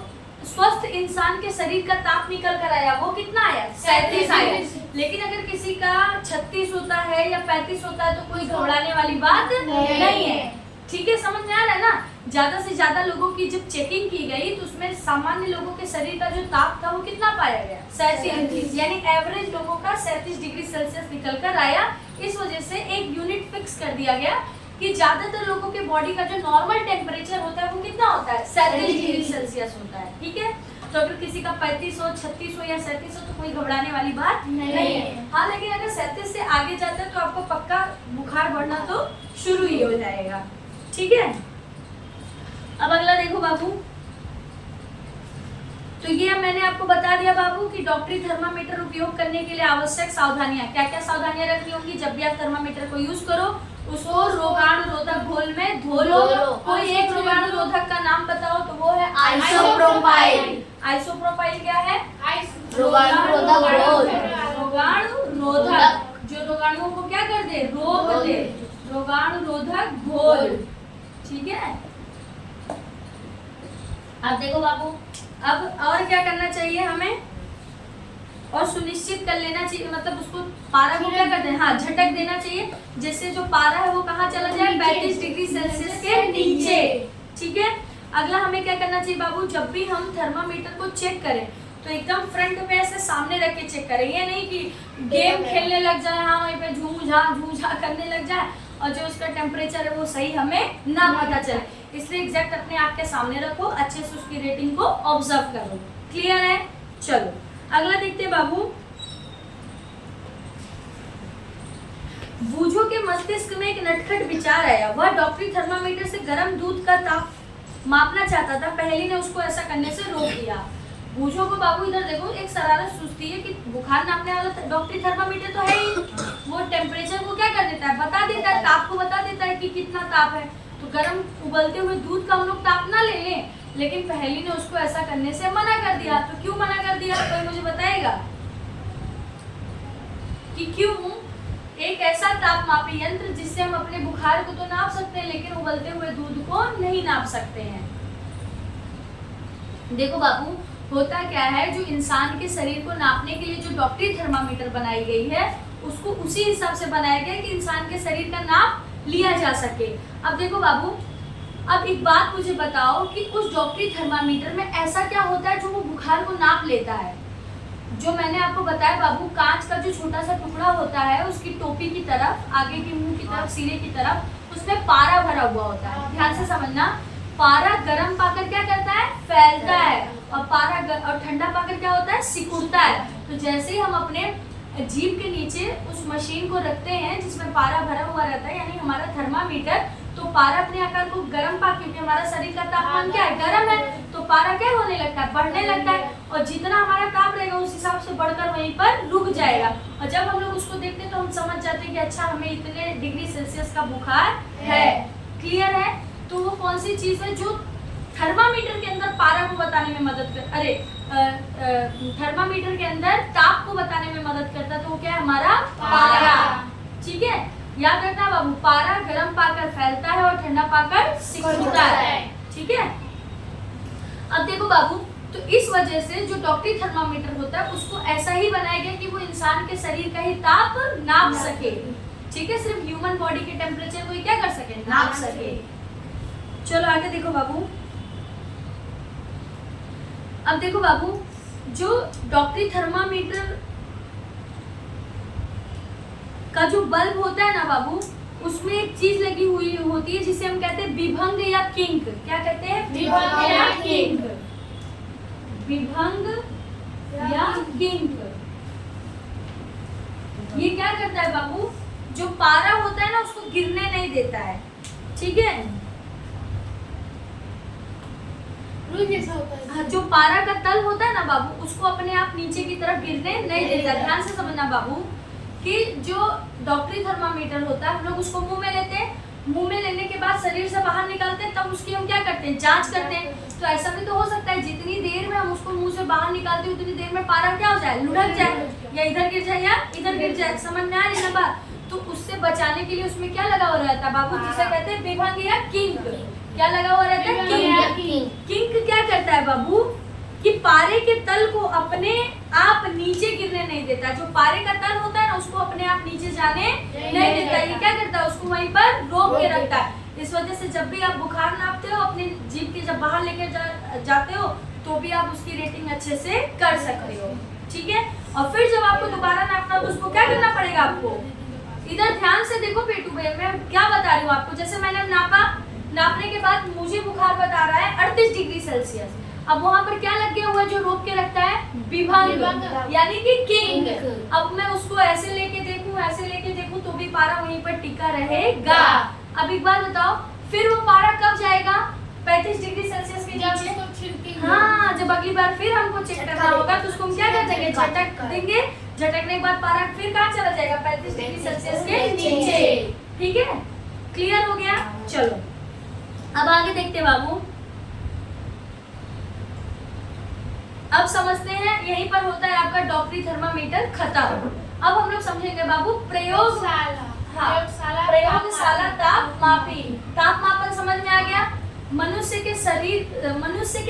स्वस्थ इंसान के शरीर का ताप निकल कर आया वो कितना आया? 37 आया। लेकिन अगर किसी का 36 होता है या 35 होता है तो कोई घबराने वाली बात नहीं है। ठीक है, समझ में आ रहा है ना? ज्यादा से ज्यादा लोगों की जब चेकिंग की गई तो उसमें सामान्य लोगों के शरीर का जो ताप था वो कितना पाया गया? 37, यानी एवरेज लोगों का 37 डिग्री सेल्सियस निकल कर आया। इस वजह से एक यूनिट फिक्स कर दिया गया कि ज्यादातर लोगों के बॉडी का जो नॉर्मल टेम्परेचर होता है वो कितना होता है? 37 डिग्री सेल्सियस होता है। ठीक है, तो अगर किसी का 35 हो, 36 हो या 37 हो तो कोई घबराने वाली बात नहीं है। हाँ, लेकिन अगर 37 से आगे जाता है तो आपको पक्का बुखार बढ़ना तो शुरू ही हो जाएगा। ठीक है, अब अगला देखो बाबू, तो ये मैंने आपको बता दिया बाबू कि डॉक्टरी थर्मामीटर उपयोग करने के लिए आवश्यक सावधानियां, क्या क्या सावधानियां रखनी होंगी जब भी आप थर्मामीटर को यूज करो। उसको रोगाणुरोधक घोल में धो लो। कोई एक रोगाणुरोधक का नाम बताओ, तो वो है आइसोप्रोपाइल। आइसोप्रोपाइल क्या है? रोगाणुरोधक घोल। रोगाणुरोधक, जो रोगाणुओं को क्या कर दे? रोक दे, रोगाणुरोधक घोल। ठीक है, अब देखो बाबू, अब और क्या करना चाहिए हमें, और सुनिश्चित कर लेना चाहिए, मतलब उसको पारा को क्या करते हैं? हाँ, झटक देना चाहिए, जिससे जो पारा है वो कहाँ चला जाए? 35 डिग्री सेल्सियस के नीचे। ठीक है, अगला हमें क्या करना चाहिए बाबू, जब भी हम थर्मामीटर को चेक करें तो एकदम फ्रंट में ऐसे सामने रख के चेक करें। ये नहीं कि गेम खेलने लग जाए, हाँ वहीं पे झूझा करने लग जाए और जो उसका टेम्परेचर है वो सही हमें ना पता चले। इसलिए एग्जैक्ट अपने आप के सामने रखो, अच्छे से उसकी रेटिंग को ऑब्जर्व करो। क्लियर है? चलो अगला देखते हैं बाबू। बूझो के मस्तिष्क में एक नटखट विचार आया। वह डॉक्टरी थर्मामीटर से गर्म दूध का ताप मापना चाहता था। पहली ने उसको ऐसा करने से रोक दिया। बूझो को बाबू इधर देखो, एक शरारत सूझती है कि बुखार नापने वाला डॉक्टरी थर्मामीटर तो है ही, वो टेम्परेचर को क्या कर देता है? बता देता है, ताप को बता देता है कि कितना ताप है। तो गर्म उबलते हुए दूध का हम लोग ताप ना ले लें, लेकिन पहली ने उसको ऐसा करने से मना कर दिया। तो क्यों मना कर दिया, कोई मुझे बताएगा कि क्यों? एक ऐसा ताप मापी यंत्र जिससे हम अपने बुखार को तो नाप सकते हैं लेकिन उबलते हुए दूध को नहीं नाप सकते हैं। देखो बाबू, होता क्या है, जो इंसान के शरीर को नापने के लिए जो डॉक्टरी थर्मामीटर बनाई गई है उसको उसी हिसाब से बनाया गया कि इंसान के शरीर का नाप लिया जा सके। अब देखो बाबू, अब एक बात मुझे बताओ कि उस डॉक्टरी थर्मामीटर में ऐसा क्या होता है जो वो बुखार को नाप लेता है? जो मैंने आपको बताया बाबू, कांच का जो छोटा सा टुकड़ा होता है उसकी टोपी की तरफ, आगे की मुंह की तरफ, सिरे की तरफ, उसमें पारा भरा हुआ होता है। ध्यान से समझना, पारा गर्म पाकर क्या करता है? फैलता है, और पारा और ठंडा पाकर क्या होता है? सिकुड़ता है। तो जैसे ही हम अपने जीभ के नीचे उस मशीन को रखते हैं जिसमें पारा भरा हुआ रहता है, यानी हमारा थर्मामीटर, तो पारा अपने आकार को गर्म पा, क्योंकि हमारा शरीर का तापमान क्या है? गर्म है, तो पारा क्या होने लगता है? बढ़ने लगता है, और जितना हमारा ताप रहेगा उस हिसाब से बढ़कर वहीं पर रुक जाएगा। और जब हम लोग उसको देखते हैं तो हम समझ जाते हैं कि अच्छा हमें इतने डिग्री सेल्सियस का बुखार है। क्लियर है? तो वो कौन सी चीज है जो थर्मामीटर के अंदर पारा को बताने में मदद थर्मामीटर के अंदर ताप को बताने में मदद करता है, तो वो क्या है? हमारा पारा। ठीक है, याद रखना बाबू, पारा गर्म पाकर फैलता है और ठंडा पाकर सिकुड़ता है। ठीक है, अब देखो बाबू, तो इस वजह से जो डॉक्टरी थर्मामीटर होता है उसको ऐसा ही बनाया गया कि वो इंसान के शरीर का ही ताप नाप सके। ठीक है, सिर्फ ह्यूमन बॉडी के टेम्परेचर को ही क्या कर सके? नाप सके। चलो आगे देखो बाबू। अब देखो बाबू, जो डॉक्टरी थर्मामीटर का जो बल्ब होता है ना बाबू, उसमें एक चीज लगी हुई होती है जिसे हम कहते हैं विभंग या किंक। क्या कहते हैं? विभंग या किंक। विभंग या किंक। ये क्या करता है बाबू? जो पारा होता है ना उसको गिरने नहीं देता है। ठीक है, जैसा होता है। हाँ, जो पारा का तल होता है ना बाबू, उसको अपने आप नीचे की तरफ गिरने नहीं देता। ध्यान से समझना बाबू कि जो डॉक्टरी थर्मामीटर होता है हम लोग उसको मुंह में लेते हैं, मुंह में लेने के बाद शरीर से बाहर निकालते हैं, तब उसकी हम क्या करते हैं? जांच करते हैं। तो ऐसा भी तो हो सकता है जितनी देर में हम उसको मुंह उसे बाहर निकालते हो उतनी देर में पारा क्या हो जाए, लुढ़क जाए, या इधर गिर जाए या इधर गिर जाए। समझ में आ रही ना बात? तो उससे बचाने के लिए उसमें क्या लगा हुआ रहता है बाबू, जिसे कहते हैं विभंग या किंक। क्या लगा हुआ रहता है? किंक। किंक क्या करता है बाबू कि पारे के तल को अपने आप नीचे गिरने नहीं देता। जो पारे का तल होता है ना उसको अपने आप नीचे जाने नहीं देता। ये क्या करता है, उसको वहीं पर रोक के रखता है। इस वजह से जब भी आप बुखार नापते हो अपनी जीभ के जब बाहर लेके जाते हो तो भी आप उसकी रेटिंग अच्छे से कर सकते हो, ठीक है। और फिर जब आपको दोबारा नापना हो तो उसको क्या करना पड़ेगा आपको, इधर ध्यान से देखो पेटू भैया, मैं क्या बता रही हूँ आपको। जैसे मैंने नापा, नापने के बाद मुझे बुखार बता रहा है 38 डिग्री सेल्सियस। अब वहाँ पर क्या लग गया हुआ जो रोक के रखता है, विभंग यानी कि किंग। अब मैं उसको ऐसे लेके देखूं, ऐसे लेके देखूं तो भी पारा वहीं पर टिका रहेगा। अब एक बात बताओ, फिर वो पारा कब जाएगा 35 डिग्री सेल्सियस के नीचे? हाँ, जब अगली बार फिर हमको चेक करना होगा तो उसको हम क्या कर देंगे, झटक देंगे। झटकने के बाद पारा फिर कहाँ चला जाएगा, 35 डिग्री सेल्सियस के नीचे। ठीक है, क्लियर हो गया? चलो अब आगे देखते बाबू। अब समझते हैं, यहीं पर होता है आपका डॉक्टरी थर्मामीटर खत्म। अब हम लोग समझेंगे बाबू प्रयोगशाला। हाँ, प्रयोगशाला ताप मापी। ताप मापन समझ में आ गया। मनुष्य के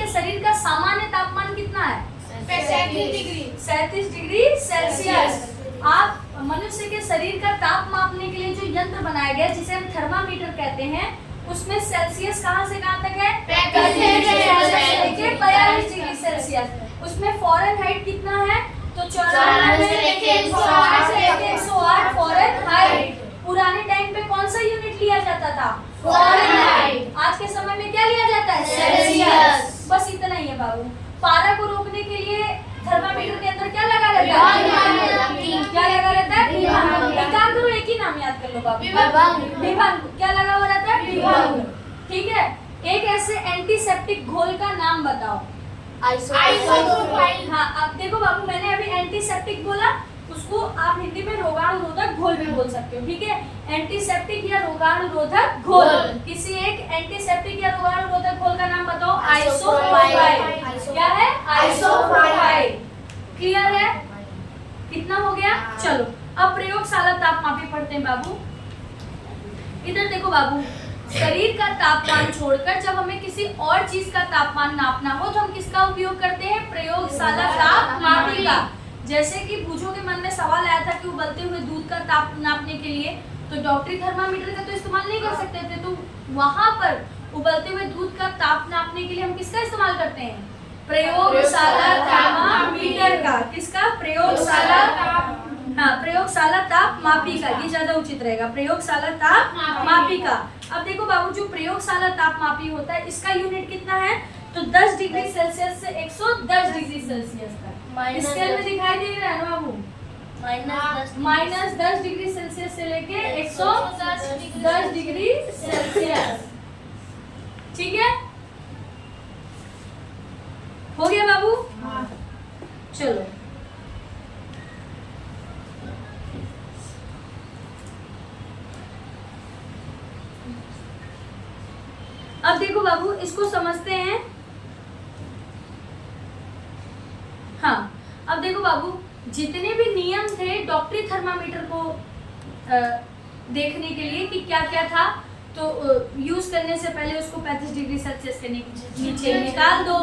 शरीर का सामान्य तापमान कितना है? 37 डिग्री सेल्सियस। आप मनुष्य के शरीर का ताप मापने के लिए जो यंत्र बनाया गया जिसे हम थर्मामीटर कहते हैं, उसमें सेल्सियस कहाँ से कहाँ तक है? 42 डिग्री सेल्सियस। उसमें फ़ारेनहाइट कितना है? तो 94 से लेके 108 फ़ारेनहाइट। पुराने टाइम पे कौन सा यूनिट लिया जाता था? फ़ारेनहाइट। आज के समय में क्या लिया जाता है? सेल्सियस। बस इतना ही है बाबू। पारा को रोकने के लिए थर्मामीटर के अंदर क्या लगा रहता है? क्या लगा रहता है? विभंग। एक काम करो, एक ही नाम याद कर लो बाबू, विभंग। क्या लगा हुआ रहता है? विभंग। ठीक है, एक ऐसे एंटीसेप्टिक घोल का नाम बताओ। आइसोप्रोपाइल। हाँ, अब देखो बाबू, मैंने अभी एंटीसेप्टिक बोला, उसको आप हिंदी में रोगाणुरोधक घोल भी बोल सकते हो। ठीक है, एंटीसेप्टिक या रोगाणुरोधक घोल। किसी एक एंटीसेप्टिक या रोगाणुरोधक घोल का नाम बताओ। आइसोप्रोपाइल। क्या है? आइसोप्रोपाइल। क्लियर है? कितना हो गया? चलो अब प्रयोगशाला तापमापी पढ़ते हैं बाबू। इधर देखो बाबू, शरीर का तापमान छोड़कर जब हमें किसी और चीज का तापमान नापना हो तो हम किसका उपयोग करते हैं? प्रयोगशाला तापमापी का। जैसे कि बूझों के मन में सवाल आया था कि उबलते हुए दूध का ताप नापने के लिए तो डॉक्टरी थर्मामीटर का तो इस्तेमाल नहीं कर सकते थे, तो वहां पर उबलते हुए दूध का ताप नापने के लिए हम किसका इस्तेमाल करते हैं? प्रयोगशाला थर्मामीटर का। किसका? प्रयोगशाला। हाँ, प्रयोगशाला तापमापी का, ये ज्यादा उचित रहेगा। प्रयोगशाला तापमापी का। अब देखो बाबू, जो प्रयोगशाला तापमापी होता है इसका यूनिट कितना है? तो 10 डिग्री सेल्सियस से 110 डिग्री सेल्सियस तक। स्केल में दिखाई दे रहा है ना बाबू? -10 डिग्री सेल्सियस से लेके 110 डिग्री सेल्सियस। ठीक है, हो गया बाबू? चलो अब देखो बाबू, इसको समझते हैं। हाँ, अब देखो बाबू, जितने भी नियम थे डॉक्टरी थर्मामीटर को देखने के लिए कि क्या क्या था, तो यूज करने से पहले उसको 35 डिग्री सेल्सियस के नीचे निकाल दो।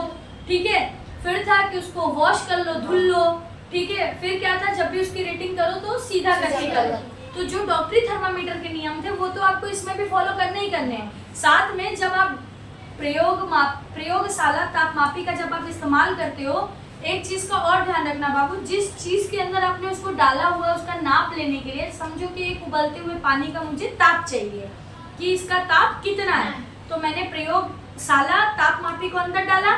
ठीक है, फिर था कि उसको वॉश कर लो, धुल लो। ठीक है, फिर क्या था, जब भी उसकी रेटिंग करो तो सीधा करके करो। तो जो डॉक्टरी थर्मामीटर के नियम थे वो तो आपको इसमें भी फॉलो करने ही करने हैं। साथ में जब आप प्रयोगशाला तापमापी का जब आप इस्तेमाल करते हो, एक चीज का और ध्यान रखना बाबू, जिस चीज के अंदर आपने उसको डाला हुआ उसका नाप लेने के लिए, समझो कि एक उबलते हुए पानी का मुझे ताप चाहिए कि इसका ताप कितना है, तो मैंने प्रयोगशाला तापमापी को अंदर डाला।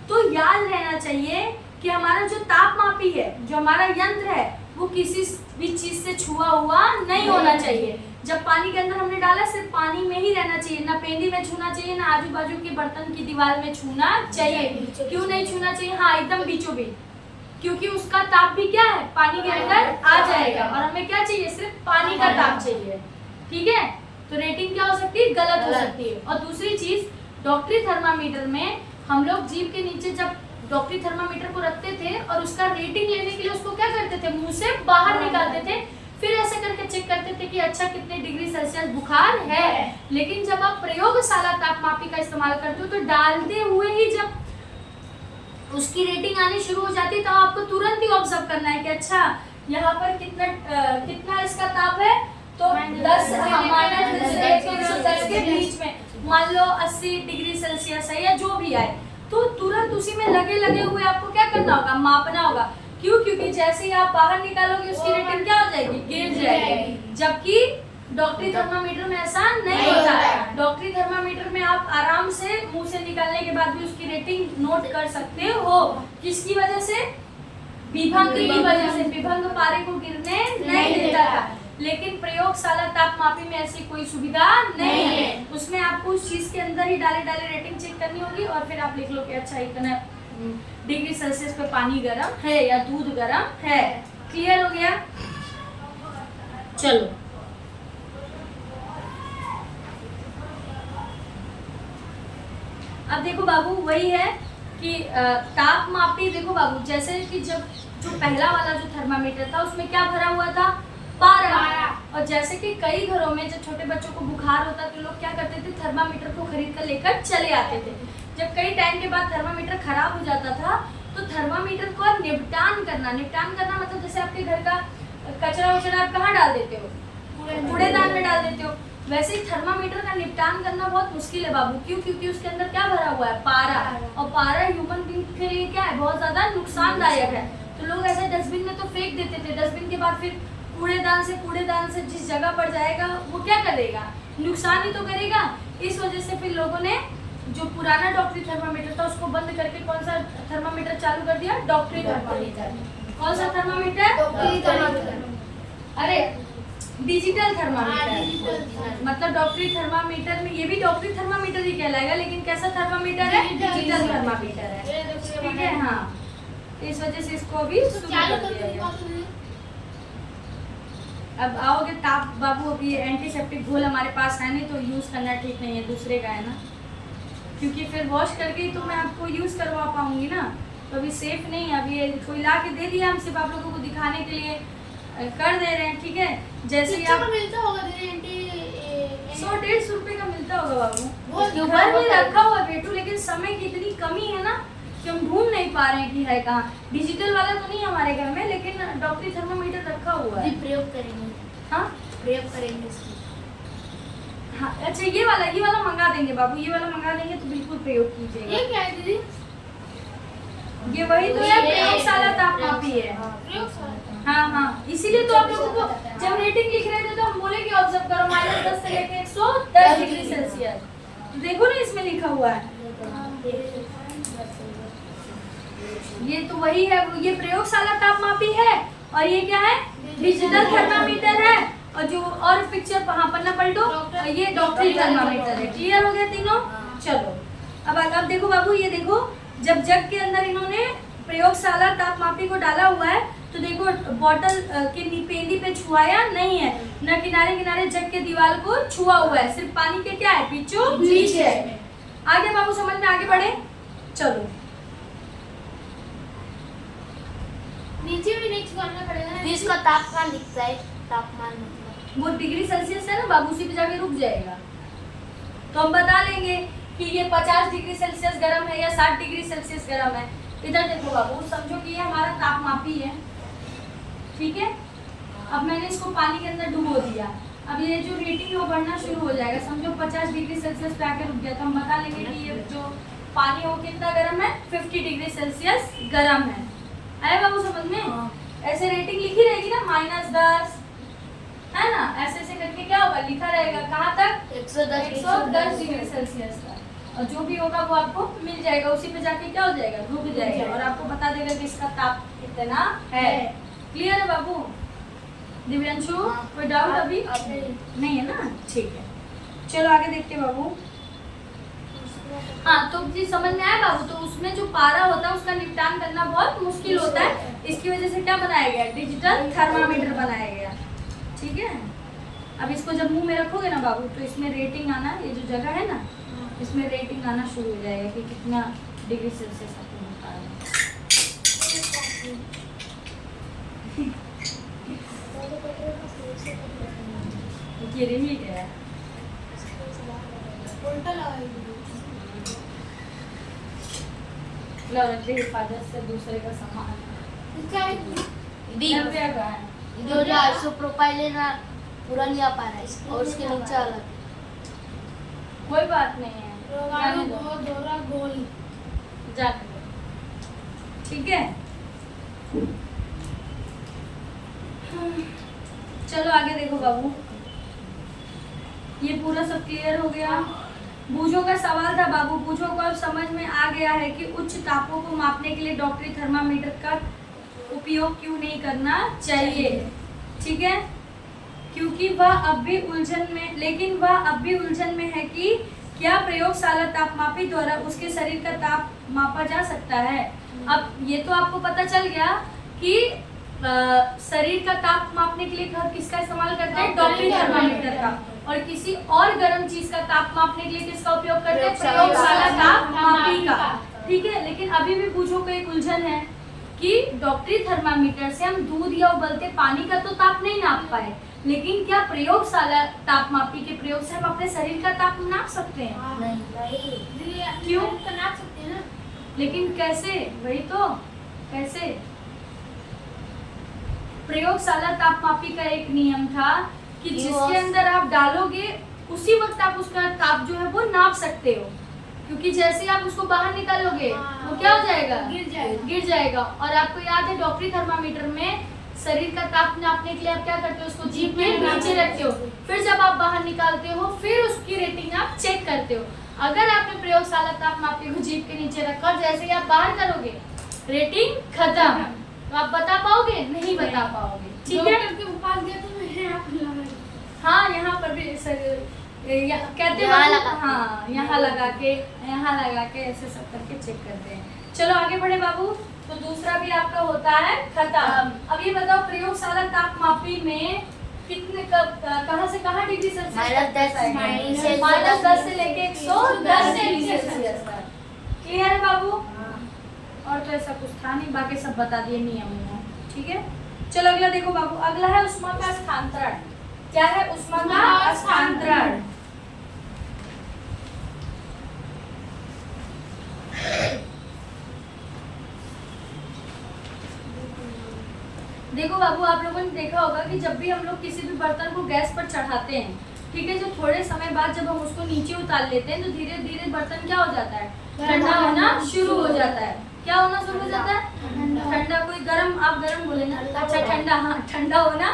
तो याद रहना चाहिए कि हमारा जो तापमापी है, जो हमारा यंत्र है, वो किसी भी चीज से छुआ हुआ नहीं होना चाहिए। जब पानी के अंदर हमने डाला सिर्फ पानी में ही रहना चाहिए, ना पेंदी में छूना चाहिए, ना आजू बाजू के बर्तन की दीवार में छूना चाहिए। क्यों नहीं छूना चाहिए? हाँ, एकदम बीचों बीच, क्योंकि उसका ताप भी क्या है, पानी के अंदर आ जाएगा और हमें क्या चाहिए, सिर्फ पानी का ताप चाहिए। ठीक है, तो रेटिंग क्या हो सकती है, गलत हो सकती है। और दूसरी चीज, डॉक्टरी थर्मामीटर में हम लोग जीभ के नीचे जब डॉक्टरी थर्मामीटर को रखते थे और उसका रेटिंग लेने के लिए उसको क्या करते थे, मुंह से बाहर निकालते थे, फिर ऐसे करके चेक करते थे कि अच्छा कितने डिग्री सेल्सियस बुखार है। लेकिन जब आप प्रयोगशाला तापमापी का इस्तेमाल करते हो तो डालते हुए ही जब उसकी रेटिंग आनी शुरू हो जाती है तो आपको तुरंत ही ऑब्जर्व करना है कि अच्छा यहाँ पर कितना इसका ताप है, तो 10 -10 से 110 के बीच में, मान लो 80 डिग्री सेल्सियस है या जो भी आए, तो तुरंत उसी में लगे हुए आपको क्या करना होगा, मापना होगा। क्यों? क्योंकि जैसे ही आप बाहर निकालोगे उसकी रेटिंग क्या हो जाएगी, गिर जाएगी। जबकि डॉक्टरी थर्मामीटर में ऐसा नहीं होता। डॉक्टरी थर्मामीटर में आप आराम से मुंह से निकालने के बाद भी उसकी रेटिंग नोट कर सकते हो। किसकी वजह से? विभंग की वजह से। विभंग पारे को गिरने नहीं देता था। लेकिन प्रयोगशाला तापमापी में ऐसी कोई सुविधा नहीं है। उसमें आपको उस चीज के अंदर ही डाले रेटिंग चेक करनी होगी और फिर आप लिख लो कि अच्छा इतना डिग्री सेल्सियस पे पानी गर्म है या दूध गर्म है। क्लियर हो गया? चलो अब देखो बाबू, वही है कि तापमापी, देखो बाबू, जैसे कि जब जो पहला वाला जो थर्मामीटर था उसमें क्या भरा हुआ था, पारा। और जैसे कि कई घरों में जब छोटे बच्चों को बुखार होता तो लोग क्या करते थे, थर्मामीटर को खरीद कर लेकर चले आते थे। जब कई टाइम के बाद थर्मामीटर खराब हो जाता था तो थर्मामीटर को निपटान करना मतलब जैसे आपके घर का कचरा वचरा आप कहाँ डाल देते हो, कूड़ेदान में डाल देते हो, वैसे ही थर्मामीटर का निपटान करना बहुत मुश्किल है बाबू। क्यों? क्योंकि उसके अंदर क्या भरा हुआ है, पारा। और पारा ह्यूमन बीइंग के लिए क्या है, बहुत ज्यादा नुकसानदायक है। तो लोग ऐसे डस्टबिन में तो फेंक देते थे, डस्टबिन के बाद फिर कूड़ेदान से जिस जगह पर जाएगा वो क्या करेगा, नुकसान ही तो करेगा। इस वजह से फिर लोगों ने जो पुराना डॉक्टरी थर्मामीटर था उसको बंद करके कौन सा थर्मामीटर चालू कर दिया, डॉक्टरी थर्मामीटर। कौन सा थर्मामीटर? अरे डिजिटल थर्मामीटर। मतलब डॉक्टरी थर्मामीटर में ये भी डॉक्टरी थर्मामीटर ही कहलाएगा, लेकिन कैसा थर्मामीटर है, डिजिटल थर्मामीटर है। ठीक है, हाँ। इस वजह से इसको अभी शुरू कर दिया गया। अब आओगे ताप बाबू, अभी एंटीसेप्टिक घोल हमारे पास है नहीं तो यूज करना ठीक नहीं है, दूसरे का है ना, क्योंकि फिर वॉश करके ही तो मैं आपको यूज करवा पाऊंगी ना, तो अभी सेफ नहीं है। अभी कोई ला के दे दिया, हम सिर्फ आप लोगों को दिखाने के लिए कर दे रहे हैं। ठीक है, जैसे आप मिलता होगा 100-150 रुपए का मिलता होगा बाबू, वो घर में रखा हुआ बेटू, लेकिन समय की इतनी कमी है ना कि हम ढूंढ नहीं पा रहे हैं कि है कहाँ। डिजिटल वाला तो नहीं हमारे घर में, लेकिन डॉक्टरी थर्मामीटर रखा हुआ है। प्रयोग करेंगे। हाँ, प्रयोग करेंगे इसकी। हाँ, अच्छा ये वाला मंगा देंगे बाबू, ये वाला मंगा देंगे तो बिल्कुल प्रयोग कीजिएगा। ये क्या है दीदी? ये वही तो है, प्रयोगशाला तापमापी है। हाँ, इसीलिए तो आप लोगों को जब रेटिंग लिख रहे थे तो हम बोले कि ऑब्जर्व करो -10 से लेकर 110 डिग्री सेल्सियस। तो देखो ना इसमें लिखा हुआ है, ये तो वही है, ये प्रयोगशाला तापमापी है और ये क्या है, डिजिटल थर्मामीटर है। और जो और पिक्चर पन्ना पलटो, ये डॉक्टरी थर्मामीटर है। क्लियर हो गया तीनों? चलो अब देखो बाबू, ये देखो, जब जग के अंदर इन्होंने प्रयोगशाला तापमापी को डाला हुआ है तो देखो बॉटल के पेंदी पे छुआया नहीं है, न किनारे जग के दीवार को छुआ हुआ है, सिर्फ पानी के क्या है, बीचों बीच है। आगे बाबू समझ में आगे बढ़े? चलो नीचे भी नहीं छुआना पड़ेगा ना? इसका तापमान दिखता है, तापमान मतलब वो डिग्री सेल्सियस है ना बाबू, उसी पे जाके रुक जाएगा। तो हम बता लेंगे कि ये 50 डिग्री सेल्सियस गर्म है या 60 डिग्री सेल्सियस गर्म है। इधर देखो बाबू, समझो कि ये हमारा तापमापी है। ठीक है, अब मैंने इसको पानी के अंदर डुबो दिया, अब ये जो रेटिंग है वो बढ़ना शुरू हो जाएगा। समझो 50 डिग्री सेल्सियस पे आके रुक गया, तो हम बता लेंगे कि ये जो पानी है वो कितना गर्म है, 50 डिग्री सेल्सियस गर्म है। आया बाबू समझ में? ऐसे रेटिंग लिखी रहेगी ना, -10 है ना, ऐसे करके क्या होगा, लिखा रहेगा कहाँ तक, 110 डिग्री सेल्सियस तक। और जो भी होगा वो आपको मिल जाएगा, उसी पे जाके क्या हो जाएगा, रुक जाएगा और आपको बता देगा कि इसका ताप कितना है। क्लियर है बाबू? दिव्यांशु कोई डाउट अभी नहीं है ना? ठीक है, चलो आगे देखते हैं बाबू। हाँ, तो जी समझ में आया बाबू, तो उसमें जो पारा होता है उसका निपटान करना बहुत मुश्किल होता है, इसकी वजह से क्या बनाया गया, डिजिटल थर्मामीटर बनाया गया। ठीक है, अब इसको जब मुंह में रखोगे ना बाबू तो इसमें रेटिंग आना, ये जो जगह है ना इसमें रेटिंग आना शुरू हो जाएगा कि कितना डिग्री सेल्सियस आपको बता रहा है। गिरमिट है। उल्टा लगाएगी। लो रखते हिफाजत से दूसरे का सामान। इसका नव्या का है। जो जो आइसोप्रोपाइल है ना पूरा नहीं आ पा रहा है और उसके नीचे अलग कोई बात नहीं है, रोगाणु जाने दो, को दोहरा गोल। जाने दो, ठीक है। चलो आगे देखो बाबू, ये पूरा सब क्लियर हो गया। बूझों का सवाल था बाबू, बूझों को अब समझ में आ गया है कि उच्च तापों को मापने के लिए डॉक्टरी थर्मामीटर का उपयोग क्यों नहीं करना चाहिए, ठीक है। क्योंकि वह अब भी उलझन में, लेकिन वह अब भी उलझन में है कि क्या प्रयोगशाला तापमापी द्वारा उसके शरीर का ताप मापा जा सकता है। अब ये तो आपको पता चल गया कि शरीर का ताप मापने के लिए किसका इस्तेमाल करते हैं, डॉक्टरी थर्मामीटर का, और किसी और गर्म चीज का ताप मापने के लिए किसका उपयोग करते हैं, प्रयोगशाला तापमापी का, ठीक है। लेकिन अभी भी बूझो को एक उलझन है कि डॉक्टरी थर्मामीटर से हम दूध या उबलते पानी का तो ताप नहीं नाप पाए, लेकिन क्या प्रयोगशाला तापमापी के प्रयोग से हम अपने शरीर का ताप नाप सकते हैं। नहीं क्यों? तो नाप सकते हैं ना। लेकिन कैसे, वही तो, कैसे। प्रयोगशाला तापमापी का एक नियम था कि जिसके अंदर आप डालोगे उसी वक्त आप उसका ताप जो है वो नाप सकते हो, क्योंकि जैसे आप उसको बाहर निकालोगे वो क्या हो जाएगा, गिर जाएगा। और आपको याद है डॉक्टरी थर्मामीटर में शरीर का ताप नापने के लिए आप क्या करते हो, उसको जीभ के नीचे रखते हो, फिर जब आप बाहर निकालते हो फिर उसकी रेटिंग आप चेक करते हो। अगर आपने प्रयोगशाला तापमापी को जीभ के नीचे रखा और जैसे ही आप बाहर करोगे रेटिंग खत्म, तो आप बता पाओगे, नहीं बता पाओगे, ठीक है। डॉक्टर के पास गए तो मैं यहाँ पे लगाई। हाँ यहाँ पर भी कहते यहाँ हैं, लगा के। हाँ यहाँ लगा के ऐसे सब करके चेक करते हैं। चलो आगे बढ़े बाबू, तो दूसरा भी आपका होता है खत्म। अब ये बताओ प्रयोगशाला तापमापी में कितने कहाँ से कहाँ डिग्री सेल्सियस, -10 से लेके 110 डिग्री सेल्सियस तक, क्लियर है बाबू। और तो ऐसा कुछ था नहीं, बाकी सब बता दिए नियम, ठीक है। चलो अगला देखो बाबू, अगला है उष्मा का स्थानांतरण। क्या है उष्मा का स्थानांतरण। देखो बाबू, आप लोगों ने देखा होगा कि जब भी हम लोग किसी भी बर्तन को गैस पर चढ़ाते हैं, ठीक है, जो थोड़े समय बाद जब हम उसको नीचे उतार लेते हैं तो धीरे धीरे बर्तन क्या हो जाता है, ठंडा होना शुरू हो जाता है। क्या होना शुरू हो जाता है, ठंडा। कोई गर्म, आप गर्म बोले ना, अच्छा ठंडा, हाँ ठंडा होना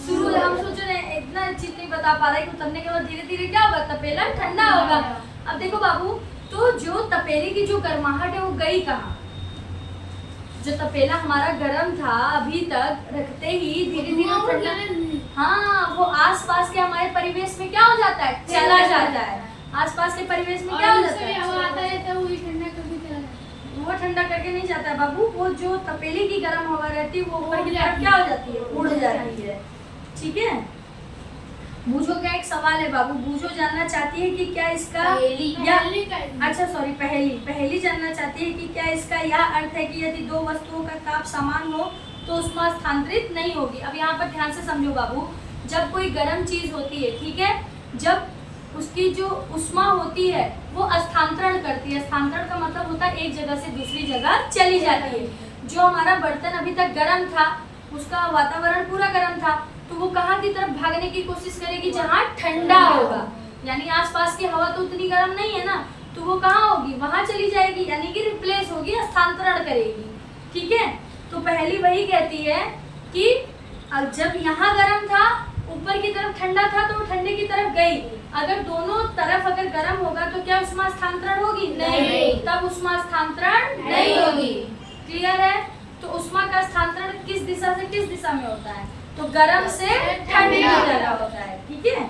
शुरू। हम सोच रहे हैं इतना चीज नहीं बता पा रहे कि उतरने के बाद धीरे धीरे क्या होगा, तपेला ठंडा होगा। अब देखो बाबू, तो जो तपेले की जो गर्माहट है वो गई कहाँ। जो तपेला हमारा गर्म था अभी तक रखते ही धीरे धीरे ठंडा, हाँ वो आसपास के हमारे परिवेश में क्या हो जाता है, चला जाता है। आसपास के परिवेश में क्या हो जाता है, हवा आता है तो वही ठंडा करके चला जाता है। वो ठंडा करके नहीं जाता है बाबू, वो जो तपेले की गर्म हवा रहती है वो ऊपर की तरफ क्या हो जाती है, उड़ जाती है, ठीक है। बूझो का एक सवाल है बाबू, बूझो जानना चाहती है कि क्या इसका अच्छा सॉरी पहली जानना चाहती है कि क्या इसका यह अर्थ है कि यदि दो वस्तुओं का ताप समान हो तो उष्मा स्थानांतरित नहीं होगी। अब यहाँ पर ध्यान से समझो बाबू, जब कोई गर्म चीज होती है, ठीक है, जब उसकी जो उष्मा होती है वो स्थानांतरण करती है। स्थानांतरण का मतलब होता है एक जगह से दूसरी जगह चली जाती है। जो हमारा बर्तन अभी तक गर्म था, उसका वातावरण पूरा गर्म था, तो वो कहाँ की तरफ भागने की कोशिश करेगी, जहाँ ठंडा होगा। यानी आसपास की हवा तो उतनी गर्म नहीं है ना, तो वो कहाँ होगी, वहां चली जाएगी, यानी कि रिप्लेस होगी, स्थानांतरण करेगी, ठीक है। तो पहली वही कहती है कि जब यहाँ गर्म था ऊपर की तरफ ठंडा था तो वो ठंडे की तरफ गई। अगर दोनों तरफ अगर गर्म होगा तो क्या उष्मा स्थानांतरण होगी, नहीं, तब उष्मा स्थानांतरण नहीं होगी, क्लियर है। तो उष्मा का स्थानांतरण किस दिशा से किस दिशा में होता है, तो गर्म से ठंडे की तरफ होता है, ठीक है।